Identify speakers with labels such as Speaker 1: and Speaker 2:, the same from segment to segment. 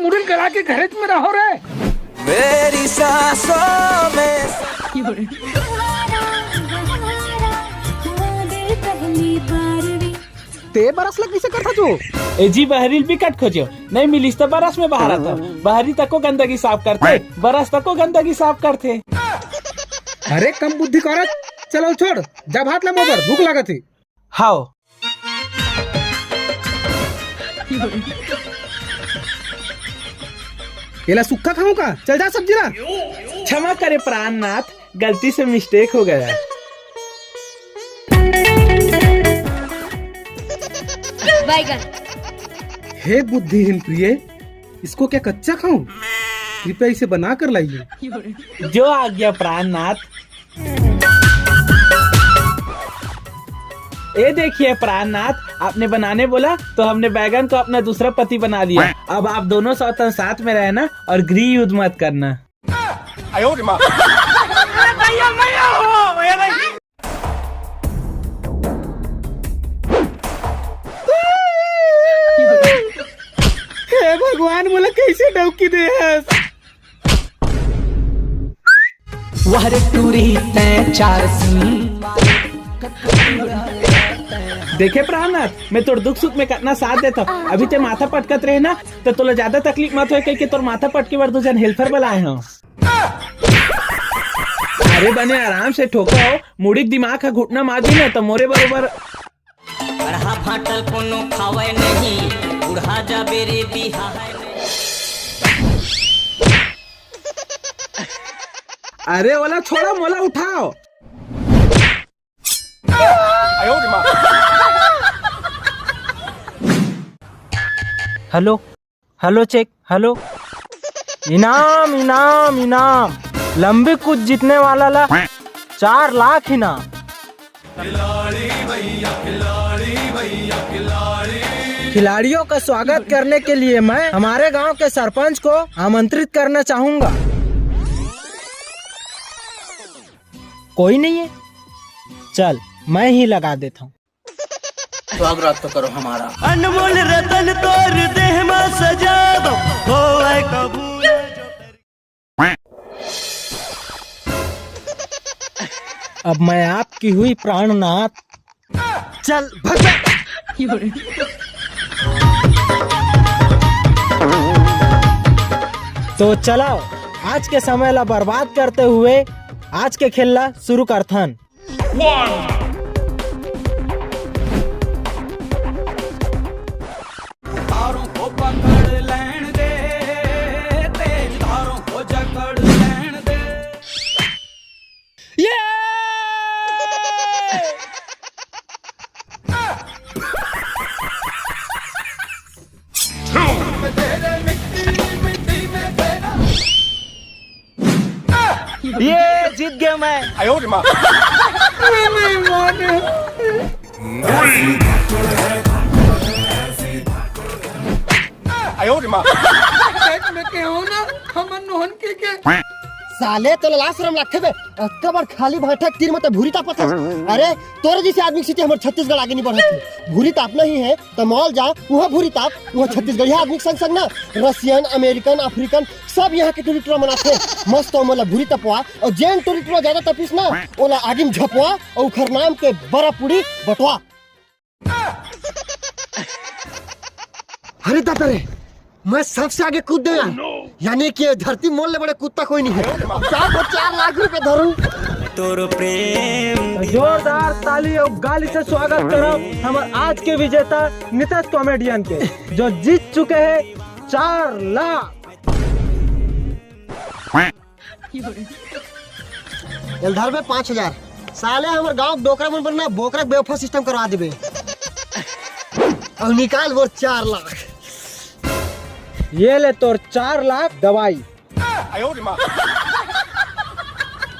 Speaker 1: मुड़न करा के घरेज में रहो रे।
Speaker 2: मेरी सांसों में
Speaker 3: ते बरस लग किसे करता जो
Speaker 4: ए जी बहरील भी कट खोजो नहीं मिलीस तो बरस में बाहर आता बहरी तक को गंदगी साफ करते बरस तक को गंदगी साफ करते।
Speaker 3: अरे कम बुद्धि कर चलो छोड़ जब हाथ ला मोबर भूख लगा थी।
Speaker 4: हाओ
Speaker 3: केला सूखा खाऊं का चल जा सब्जी ला।
Speaker 4: क्षमा करे प्राणनाथ गलती से मिस्टेक हो गया।
Speaker 3: हे बुद्धिहीन प्रिय इसको क्या कच्चा खाऊं कृपया इसे बना कर लाइए।
Speaker 4: जो आ गया प्राणनाथ। ये देखिए प्राणनाथ आपने बनाने बोला तो हमने बैगन को अपना दूसरा पति बना दिया। अब आप दोनों सौतन साथ में रहना और गृह युद्ध मत करना।
Speaker 3: हे भगवान बोला कैसे डौकी दे
Speaker 4: देखे प्राणनाथ मैं तोर दुख सुख में कितना साथ देता हूँ। अभी ते माथा पटकत रहे ना तो तोला ज्यादा तकलीफ मत हो कि तोर माथा पटके बार दूसरा हेल्पर बुलाए हो। अरे बने आराम से ठोको मुड़ी दिमाग का घुटना मार दी ना तो मोरे बरोबर
Speaker 2: फाटल कोनो खावे नहीं बुढ़ा जा बेरे बिहा।
Speaker 4: अरे वाला छोड़ो मोला उठाओ।
Speaker 5: Hello hello check hello. इनाम इनाम इनाम लंबी कुछ जीतने वाला ला 4 लाख इनाम। खिलाड़ियों का स्वागत करने के लिए मैं हमारे गांव के सरपंच को आमंत्रित करना चाहूंगा। कोई नहीं है चल मैं ही लगा देता हूँ।
Speaker 2: स्वागत तो करो हमारा।
Speaker 6: अनमोल रतन तोर देह में सजा दो होए कबूल।
Speaker 5: अब मैं आपकी हुई प्राणनाथ।
Speaker 3: चल भग।
Speaker 5: तो चलो आज के समय ला बर्बाद करते हुए आज के खेल ला शुरू करथन।
Speaker 4: ये जीत गया मैं।
Speaker 3: साले तो लाशरम रखे बे कबर खाली बैठक तीर मत भूरी तापत। अरे तोरे जैसे आदमी सीटे हमर छत्तीसगढ़ आगे नहीं बढ़त। भूरी तापना ही है तो मॉल जा वहाँ भूरी ताप वहाँ छत्तीसगढ़ आदमी संग संग ना रशियन अमेरिकन अफ्रीकन सब यहाँ के टूरिस्ट मनाते मस्त मोला भूरी तपवा और जैन टूरिस्ट ज्यादा तपिस ना ओला आगे में झपवा और खर नाम के बड़ा पूरी बटवा। अरे दादा रे मैं सबसे आगे कूद गया यानी कि धरती मोल ले बड़े कुत्ता कोई नहीं है। 4 लाख रुपए धरूं।
Speaker 6: तोर प्रेम
Speaker 5: जोरदार ताली और गाली से स्वागत करो हमारे आज के विजेता नीतीश कॉमेडियन के जो जीत चुके हैं 4 लाख।
Speaker 3: जलधर में 5000 साले हमारे गांव डोकरा मन बनना बोकरा बेवफा सिस्टम करवा देबे और निकाल वो 4 लाख।
Speaker 5: ये ले तोर 4 लाख दवाई।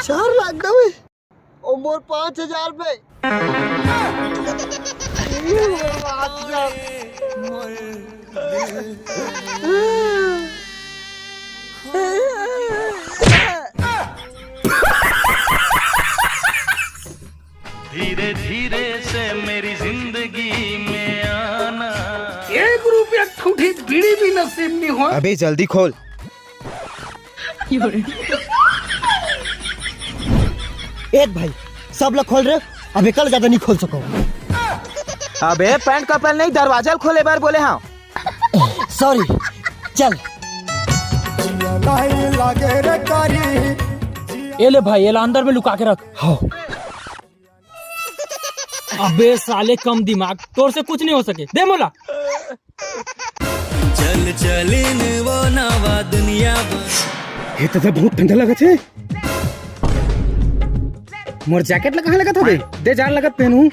Speaker 3: 4 लाख दवाई और मोर 5000 पे।
Speaker 6: धीरे धीरे से मेरी जिंदगी में आना।
Speaker 1: 1 रुपया ठूठी बीड़ी भी नसीब नहीं हो।
Speaker 7: अबे जल्दी खोल।
Speaker 3: एक भाई सब लोग खोल रहे हो, अबे कल ज्यादा नहीं खोल सको।
Speaker 7: अबे पैंट का पैन नहीं, दरवाजा खोले बार बोले हाँ।
Speaker 3: सॉरी, चल।
Speaker 5: ये ले भाई, ये ला अंदर में लुका के रख।
Speaker 3: हाँ।
Speaker 5: अबे साले कम दिमाग, तोर से कुछ नहीं हो सके। दे मोला।
Speaker 6: चल चलिन वो नवा दुनिया।
Speaker 1: ये तो बहुत ठंडा लगा छे। मोर जैकेट कहाँ लगा था बे? दे जान लगत पहनू।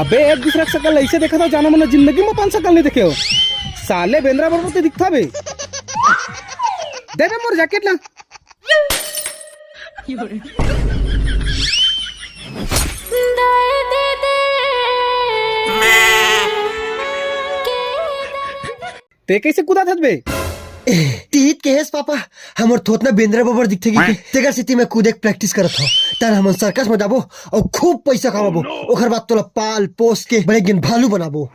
Speaker 1: अबे एक दूसरा की शकल ऐसे देखा था जाना मैंने जिंदगी में 5 शकल नहीं देखे हो। साले बेंद्रा बरोबर तो दिखता बे। दे बे मोर जैकेट ला। ते कैसे कूदा था बे?
Speaker 3: तीत के हेस पापा, हमर थोतना बेंद्रा बबर दिखते की तेगर सिटी में कूदे प्रैक्टिस करत हो। तन हमन सर्कस में जाबो और खूब पैसा कमाबो। ओकर बाद तोला पाल पोस के बड़े गिन भालू बनाबो।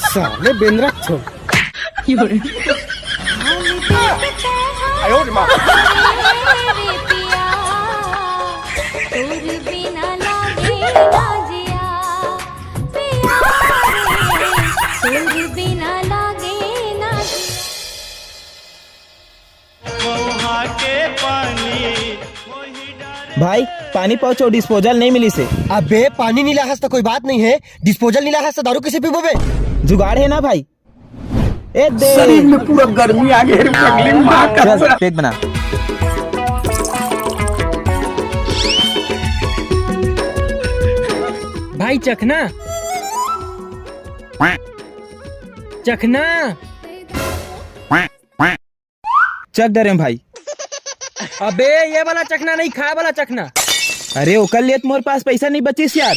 Speaker 1: साले बेंद्रा छो।
Speaker 7: भाई पानी पहुंचो, डिस्पोजल नहीं मिली से।
Speaker 3: अबे पानी नीला हंस तो कोई बात नहीं है, डिस्पोजल नीला हंस तो दारू कैसे पीबोबे?
Speaker 7: जुगाड़ है ना भाई। ए दे
Speaker 1: शरीर में पूरा गर्मी आ गई।
Speaker 7: चल पेट बना।
Speaker 5: भाई चखना, चखना।
Speaker 7: चक डरे भाई।
Speaker 5: अबे ये वाला चखना नहीं, खाए वाला चखना।
Speaker 7: अरे ओकर लिए मोर पास पैसा नहीं बचिस यार।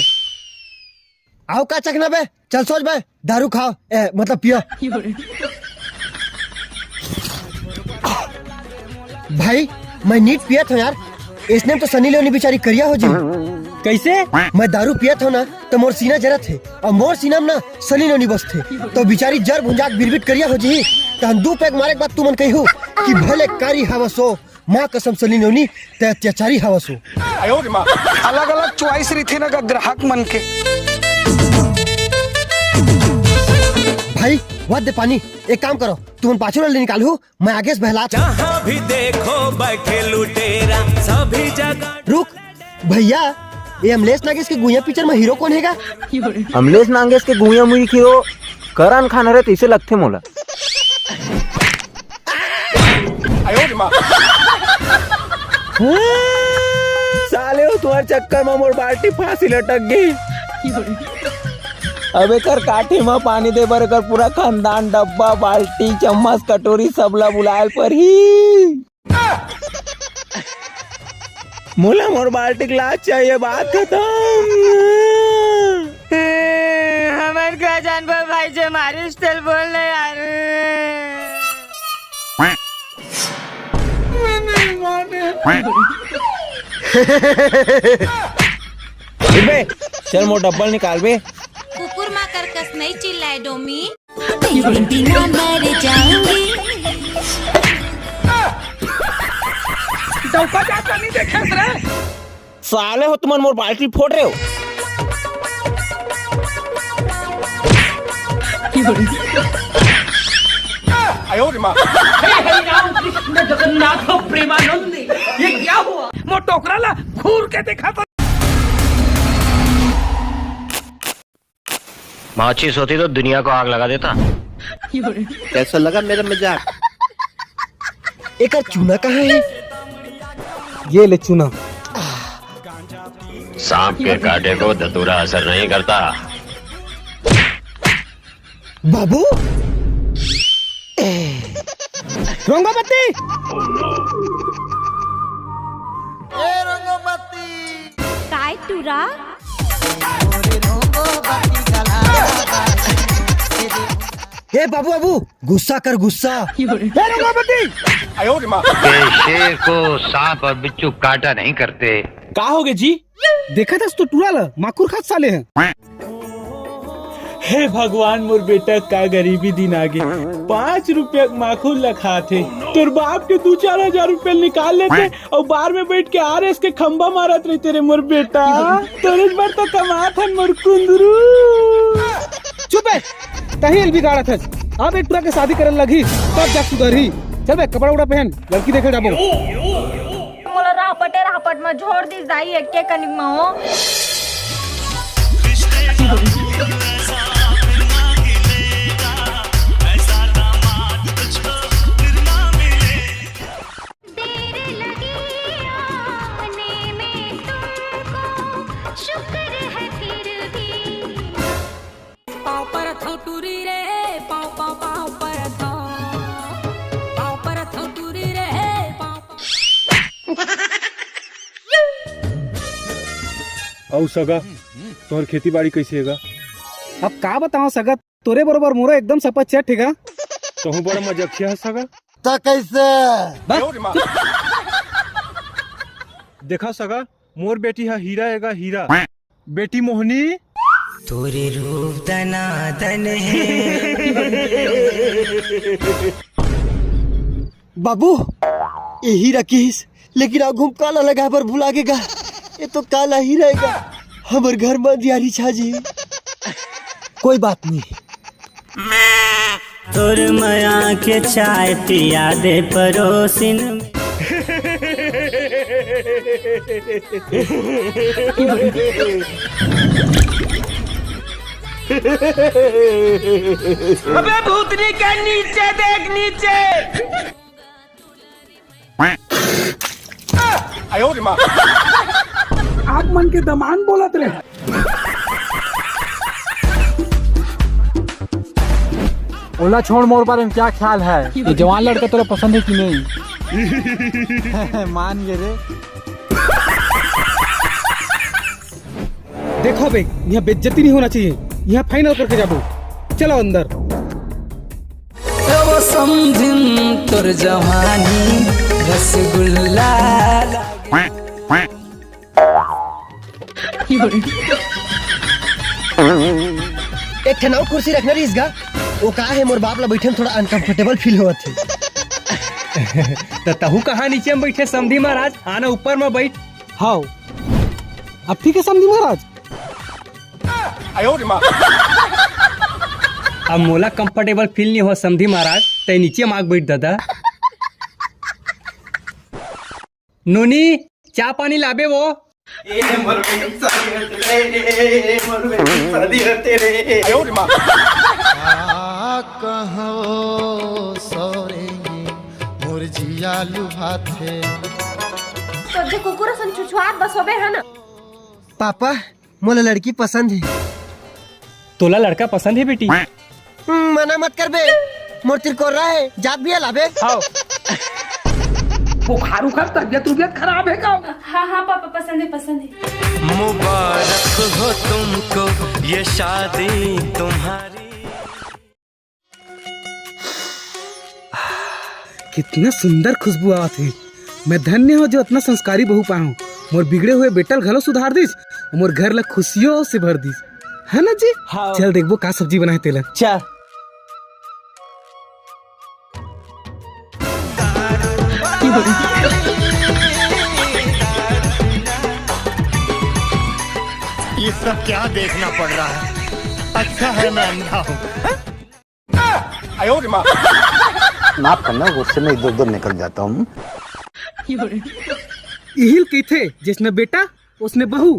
Speaker 3: आओ का चखना बे, चल सोच बे, दारू खाओ, मतलब पियो। भाई मैं नीट पिया था यार, इसने तो सनी लियोनी बेचारी करिया हो जी।
Speaker 5: कैसे?
Speaker 3: मैं दारू पिया था ना तो मोर सीना जरा थे और मोर सीना में ना सनी लियोनी बस थे, तो बेचारी जर भुंजाक बिरबिट करिया हो जी। तो हम 2 पैक मारे के बाद तू मन कही हो कि भले कारी हवसो, माँ कसम सनी लियोनी ते अत्याचारी हवसो।
Speaker 1: अलग अलग चॉइस रही थी ना ग्राहक मन के।
Speaker 3: भाई वाद दे पानी, एक काम करो तुम पाछू ले निकालो, मैं आगे से बहला।
Speaker 6: जहाँ भी देखो बैठे लुटेरा सभी जगह।
Speaker 3: रुक भैया, ये अमलेश नागेश के गुइया पिक्चर में हीरो कौन हैगा?
Speaker 7: अमलेश नागेश के गुइया मुई खिरो करन खान रे तैसे लगथे मोला।
Speaker 4: साले हो तुम्हारे चक्कर में मोर बाल्टी फांसी लटक गई। अबे कर काठी में पानी दे बर कर पूरा खानदान डब्बा बाल्टी चम्मच कटोरी सबला बुलायल पर ही मोला मोर बाल्टी ग्लास चाहिए। बात खत्म।
Speaker 8: हमारे खजान पर भाई से हमारे स्टाइल बोलने यार।
Speaker 4: बे चल मोर डब्बल निकाल बे।
Speaker 9: कुकुर माँ करकस नहीं चिल्लाए डोमी, तेरे बिना मर जाऊंगी।
Speaker 1: चौका जाता नहीं देखे रे।
Speaker 4: साले हो तुम मोर बाल्टी फोड़ रहे हो।
Speaker 1: जगन्नाथ प्रेमानंद, ये क्या हुआ? वो टोकरा ला घूर के देखा तो।
Speaker 10: माचिस होती तो दुनिया को आग लगा देता।
Speaker 7: कैसा लगा मेरा मजाक?
Speaker 3: एक चूना कहाँ है?
Speaker 7: ये ले चूना।
Speaker 10: सांप के कांटे को धतूरा असर नहीं करता।
Speaker 3: बाबू
Speaker 1: रंगोपति,
Speaker 9: काय टूरा?
Speaker 3: हे बाबू बाबू गुस्सा कर गुस्सा।
Speaker 1: रंगोपति,
Speaker 10: शेर को सांप और बिच्छू काटा नहीं करते।
Speaker 4: का हो गए जी?
Speaker 1: देखा था तो टूरा ला माकुर खात साले हैं।
Speaker 4: हे भगवान, मोर बेटा का गरीबी दिन आगे। 5 रुपया माखून लखा थे, तोर बाप के 2-4 हजार रुपया निकाल लेते और बार में बैठ के RS के खंबा मारत रहते रे मोर बेटा। तोरे बार तो कमात हन मोर कुंदरू।
Speaker 1: चुप है, कहीं एल बिगाड़ा था। अब एक टुरा के शादी करे लगी तब जा सुधरी। चल बे, कपड़ा उड़ा पहन, लड़की देखे जाबो।
Speaker 8: मोला रापट में झोड़ दी जाई एक के कनिक में हो।
Speaker 5: औ सगा तोहर खेती बाड़ी कैसे हैगा?
Speaker 1: अब का बताओ सगा, तोरे बरोबर मोरा एकदम सपा चट हैगा।
Speaker 5: तोहू बड़ा मजाकिया है सगा।
Speaker 3: तो कैसे
Speaker 5: देखा सगा, मोर बेटी है हीरा हैगा, हीरा। बेटी मोहनी
Speaker 2: तोरे रूप दनादन है।
Speaker 3: बाबू यही रखीस, लेकिन आगू काला लगा पर भुला गेगा। ये तो काला ही रहेगा। हमार घर में दियारी छाजी। कोई बात नहीं।
Speaker 2: तोर माया के चाय पिया दे परोसिन।
Speaker 4: अबे भूतनी के नीचे देख, नीचे। आप मन के दमान बोलत रहे।
Speaker 7: ओला छोड़, मोर बारे में क्या ख्याल है? ये जवान लड़का तेरा पसंद है कि नहीं? मान गए रे।
Speaker 1: देखो बे, यहाँ बेइज्जती नहीं होना चाहिए। यहाँ फाइनल करके जाबो। चलो अंदर।
Speaker 2: समझिन तोर जवानी रसगुल्ला।
Speaker 3: एक ठनाव कुर्सी रखना रही इसका। वो कहा है मोर बाप ला बैठे में थोड़ा अनकंफर्टेबल फील होत है।
Speaker 5: तो तहू कहाँ नीचे में बैठे समधी महाराज? आना ऊपर में बैठ।
Speaker 1: हाँ, अब ठीक है समधी महाराज।
Speaker 5: अब मोला कंफर्टेबल फील नहीं हो समधी महाराज, ते नीचे मांग बैठ दादा। नोनी चाय पानी लाबे वो।
Speaker 8: कुकुर सन छुछुआत बस होबे है ना।
Speaker 3: पापा मोला लड़की पसंद है।
Speaker 5: तोला लड़का पसंद है बेटी?
Speaker 3: मना मत कर बे, मोर तिरकोर रहा है, जात भी लाबे।
Speaker 5: हाँ।
Speaker 4: बुखार उखार तबियत खराब है का?
Speaker 8: हाँ पापा पसंद है, पसंद है।
Speaker 6: मुबारक हो तुमको ये शादी तुम्हारी।
Speaker 1: कितना सुंदर खुशबू आवत है। मैं धन्य हो जो इतना संस्कारी बहू पाऊं। मोर बिगड़े हुए बेटल घलो सुधार दिस, मोर घर ला खुशियों से भर दिस, है ना जी?
Speaker 4: हाँ।
Speaker 1: चल देखबो का सब्जी बनाए तेला।
Speaker 4: चल।
Speaker 6: ये सब क्या देखना पड़ रहा है? अच्छा है मैं अंधा हूँ।
Speaker 10: माफ करना, गुस्से में इधर उधर निकल जाता हूँ।
Speaker 1: यही की थे जिसने बेटा उसने बहू।